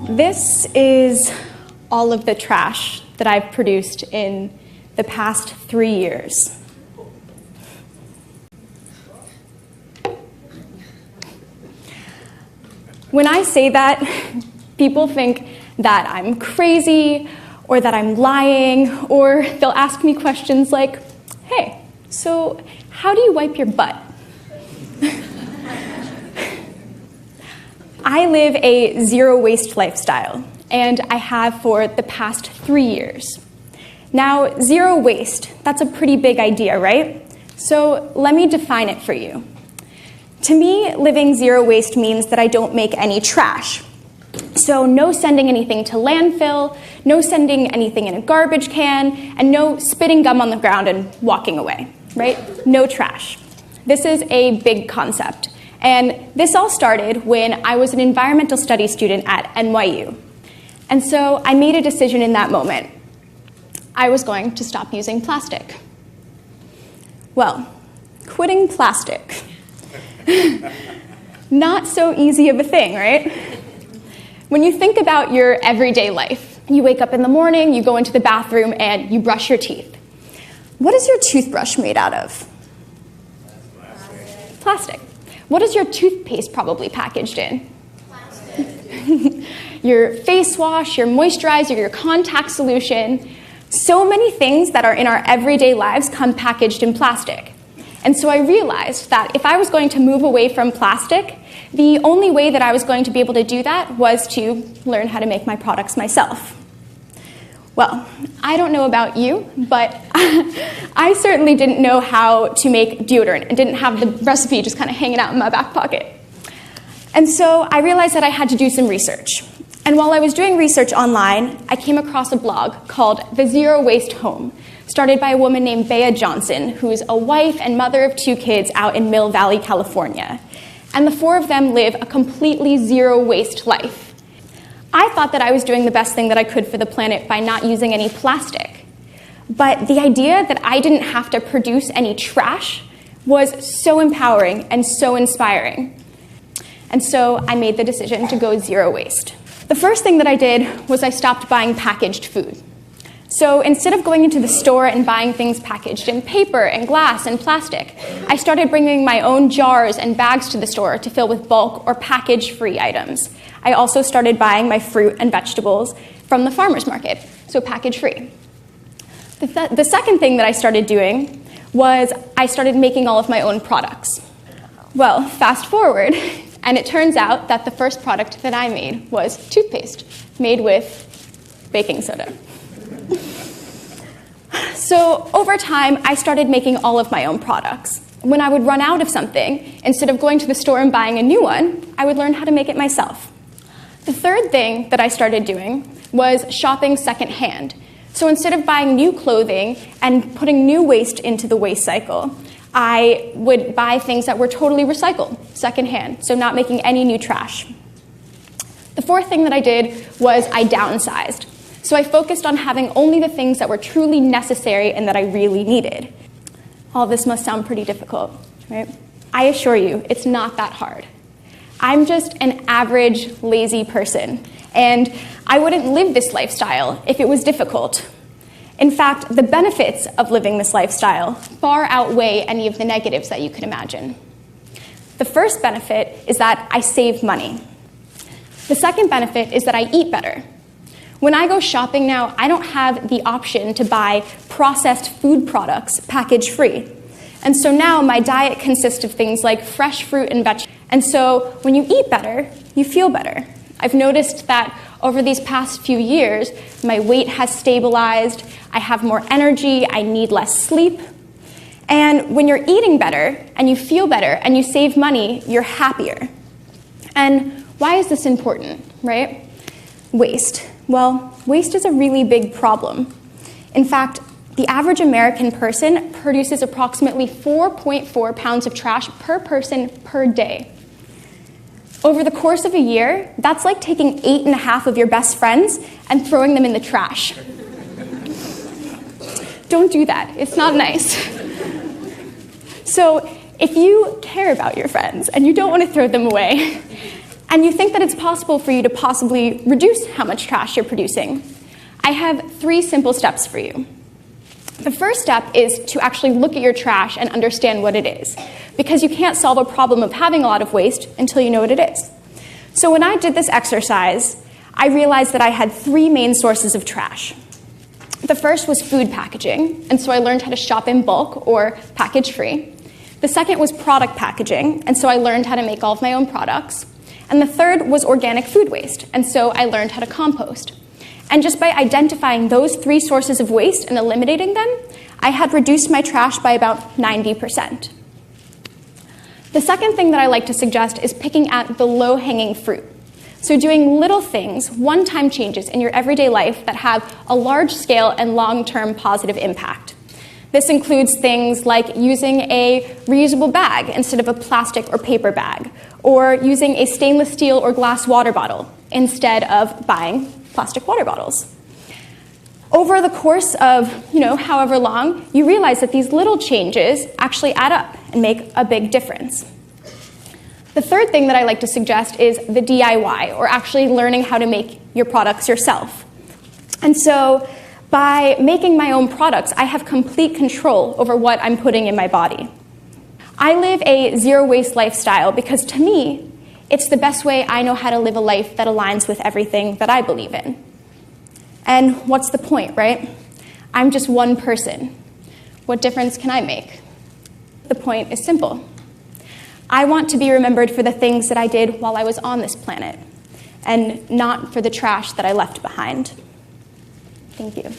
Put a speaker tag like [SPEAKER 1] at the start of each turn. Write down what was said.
[SPEAKER 1] This is all of the trash that I've produced in the past 3 years. When I say that, people think that I'm crazy or that I'm lying, or they'll ask me questions like, hey, so how do you wipe your butt? I live a zero-waste lifestyle, and I have for the past 3 years. Now, zero waste, that's a pretty big idea, right? So let me define it for you. To me, living zero waste means that I don't make any trash. So no sending anything to landfill, no sending anything in a garbage can, and no spitting gum on the ground and walking away, right? No trash. This is a big concept. And this all started when I was an environmental studies student at NYU. And so I made a decision in that moment. I was going to stop using plastic. Well, quitting plastic. Not so easy of a thing, right? When you think about your everyday life, you wake up in the morning, you go into the bathroom, and you brush your teeth. What is your toothbrush made out of? Plastic. What is your toothpaste probably packaged in? Plastic. Your face wash, your moisturizer, your contact solution. So many things that are in our everyday lives come packaged in plastic. And so I realized that if I was going to move away from plastic, the only way that I was going to be able to do that was to learn how to make my products myself. Well, I don't know about you, but I certainly didn't know how to make deodorant and didn't have the recipe just kind of hanging out in my back pocket. And so I realized that I had to do some research. And while I was doing research online, I came across a blog called The Zero Waste Home, started by a woman named Bea Johnson, who's a wife and mother of 2 kids out in Mill Valley, California. And the 4 of them live a completely zero waste life. I thought that I was doing the best thing that I could for the planet by not using any plastic. But the idea that I didn't have to produce any trash was so empowering and so inspiring. And so I made the decision to go zero waste. The first thing that I did was I stopped buying packaged food. So instead of going into the store and buying things packaged in paper and glass and plastic, I started bringing my own jars and bags to the store to fill with bulk or package-free items. I also started buying my fruit and vegetables from the farmer's market, so package-free. The second thing that I started doing was I started making all of my own products. Well, fast forward, and it turns out that the first product that I made was toothpaste made with baking soda. So over time, I started making all of my own products. When I would run out of something, instead of going to the store and buying a new one, I would learn how to make it myself. The third thing that I started doing was shopping secondhand. So instead of buying new clothing and putting new waste into the waste cycle, I would buy things that were totally recycled secondhand, so not making any new trash. The fourth thing that I did was I downsized. So I focused on having only the things that were truly necessary and that I really needed. All this must sound pretty difficult, right? I assure you, it's not that hard. I'm just an average, lazy person, and I wouldn't live this lifestyle if it was difficult. In fact, the benefits of living this lifestyle far outweigh any of the negatives that you could imagine. The first benefit is that I save money. The second benefit is that I eat better. When I go shopping now, I don't have the option to buy processed food products package-free. And so now my diet consists of things like fresh fruit and vegetables. And so when you eat better, you feel better. I've noticed that over these past few years, my weight has stabilized, I have more energy, I need less sleep. And when you're eating better, and you feel better, and you save money, you're happier. And why is this important, right? Waste. Well, waste is a really big problem. In fact, the average American person produces approximately 4.4 pounds of trash per person per day. Over the course of a year, that's like taking 8.5 of your best friends and throwing them in the trash. Don't do that. It's not nice. So if you care about your friends and you don't want to throw them away, and you think that it's possible for you to possibly reduce how much trash you're producing, I have 3 simple steps for you. The first step is to actually look at your trash and understand what it is, because you can't solve a problem of having a lot of waste until you know what it is. So when I did this exercise, I realized that I had 3 main sources of trash. The first was food packaging, and so I learned how to shop in bulk or package-free. The second was product packaging, and so I learned how to make all of my own products. And the third was organic food waste, and so I learned how to compost. And just by identifying those 3 sources of waste and eliminating them, I had reduced my trash by about 90%. The second thing that I like to suggest is picking at the low-hanging fruit. So doing little things, one-time changes in your everyday life that have a large-scale and long-term positive impact. This includes things like using a reusable bag instead of a plastic or paper bag, or using a stainless steel or glass water bottle instead of buying plastic water bottles. Over the course of, however long, you realize that these little changes actually add up and make a big difference. The third thing that I like to suggest is the DIY, or actually learning how to make your products yourself. And so by making my own products, I have complete control over what I'm putting in my body. I live a zero-waste lifestyle because, to me, it's the best way I know how to live a life that aligns with everything that I believe in. And what's the point, right? I'm just one person. What difference can I make? The point is simple. I want to be remembered for the things that I did while I was on this planet, and not for the trash that I left behind. Thank you.